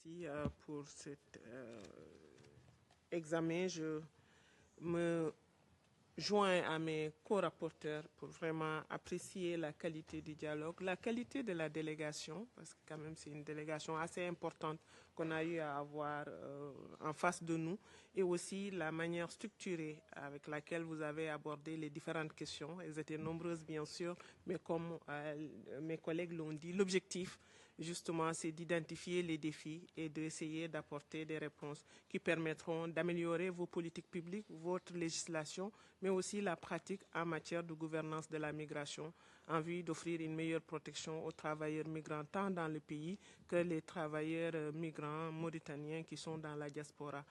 Merci pour cet examen. Je me joins à mes co-rapporteurs pour vraiment apprécier la qualité du dialogue, la qualité de la délégation, parce que quand même c'est une délégation assez importante qu'on a eu à avoir en face de nous, et aussi la manière structurée avec laquelle vous avez abordé les différentes questions. Elles étaient nombreuses bien sûr, mais comme mes collègues l'ont dit, l'objectif justement c'est d'identifier les défis et d'essayer d'apporter des réponses qui permettront d'améliorer vos politiques publiques, votre législation, mais aussi la pratique en matière de gouvernance de la migration en vue d'offrir une meilleure protection aux travailleurs migrants tant dans le pays que les travailleurs migrants mauritaniens qui sont dans la diaspora.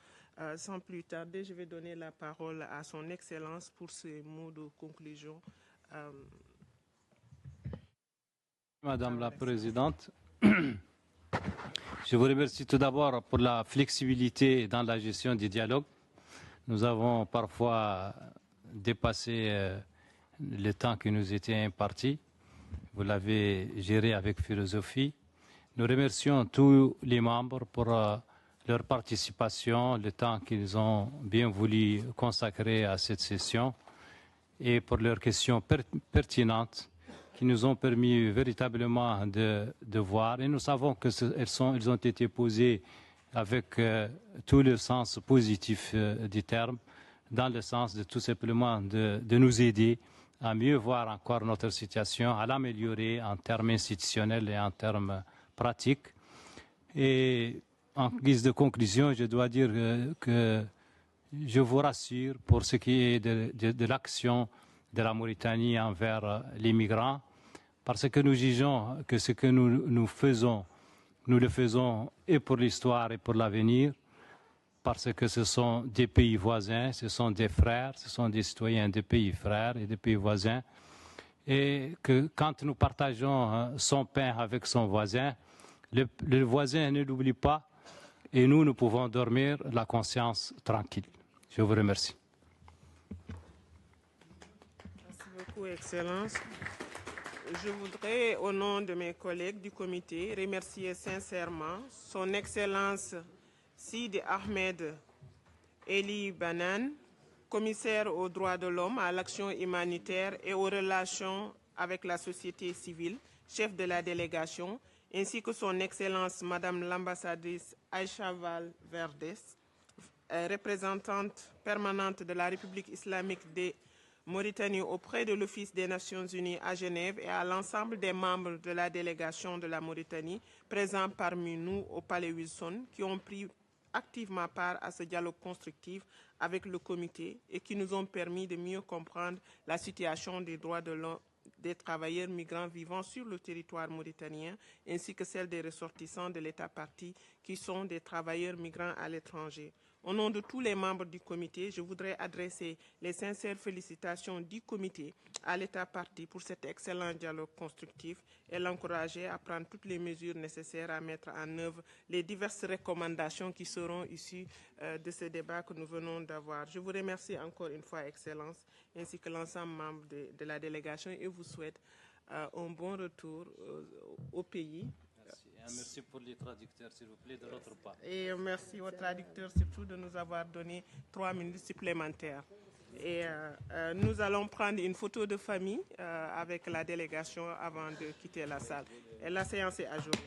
Sans plus tarder, je vais donner la parole à son Excellence pour ses mots de conclusion. Madame la Présidente, je vous remercie tout d'abord pour la flexibilité dans la gestion du dialogue. Nous avons parfois dépassé le temps qui nous était imparti. Vous l'avez géré avec philosophie. Nous remercions tous les membres pour leur participation, le temps qu'ils ont bien voulu consacrer à cette session et pour leurs questions pertinentes qui nous ont permis véritablement de voir. Et nous savons qu'elles ont été posées avec tout le sens positif du terme, dans le sens de tout simplement de nous aider à mieux voir encore notre situation, à l'améliorer en termes institutionnels et en termes pratiques. Et en guise de conclusion, je dois dire que je vous rassure pour ce qui est de l'action de la Mauritanie envers les migrants, parce que nous jugeons que ce que nous faisons, nous le faisons et pour l'histoire et pour l'avenir, parce que ce sont des pays voisins, ce sont des frères, ce sont des citoyens des pays frères et des pays voisins, et que quand nous partageons son pain avec son voisin, le voisin ne l'oublie pas, et nous pouvons dormir la conscience tranquille. Je vous remercie. Merci beaucoup, Excellence. Je voudrais, au nom de mes collègues du comité, remercier sincèrement son Excellence Sidi Ahmed Eli Banan, commissaire aux droits de l'homme, à l'action humanitaire et aux relations avec la société civile, chef de la délégation, ainsi que son Excellence Madame l'ambassadrice Aïcha Val-Verdes, représentante permanente de la République islamique de Mauritanie auprès de l'Office des Nations Unies à Genève, et à l'ensemble des membres de la délégation de la Mauritanie présents parmi nous au Palais Wilson qui ont pris activement part à ce dialogue constructif avec le comité et qui nous ont permis de mieux comprendre la situation des droits de l'homme des travailleurs migrants vivant sur le territoire mauritanien, ainsi que celle des ressortissants de l'État partie qui sont des travailleurs migrants à l'étranger. Au nom de tous les membres du comité, je voudrais adresser les sincères félicitations du comité à l'État partie pour cet excellent dialogue constructif et l'encourager à prendre toutes les mesures nécessaires à mettre en œuvre les diverses recommandations qui seront issues de ce débat que nous venons d'avoir. Je vous remercie encore une fois, Excellence, ainsi que l'ensemble membre de la délégation, et vous souhaite un bon retour au pays. Merci. Et merci pour les traducteurs, s'il vous plaît, de l'autre part. Et merci aux traducteurs surtout de nous avoir donné 3 minutes supplémentaires. Et nous allons prendre une photo de famille avec la délégation avant de quitter la salle. Et la séance est ajournée.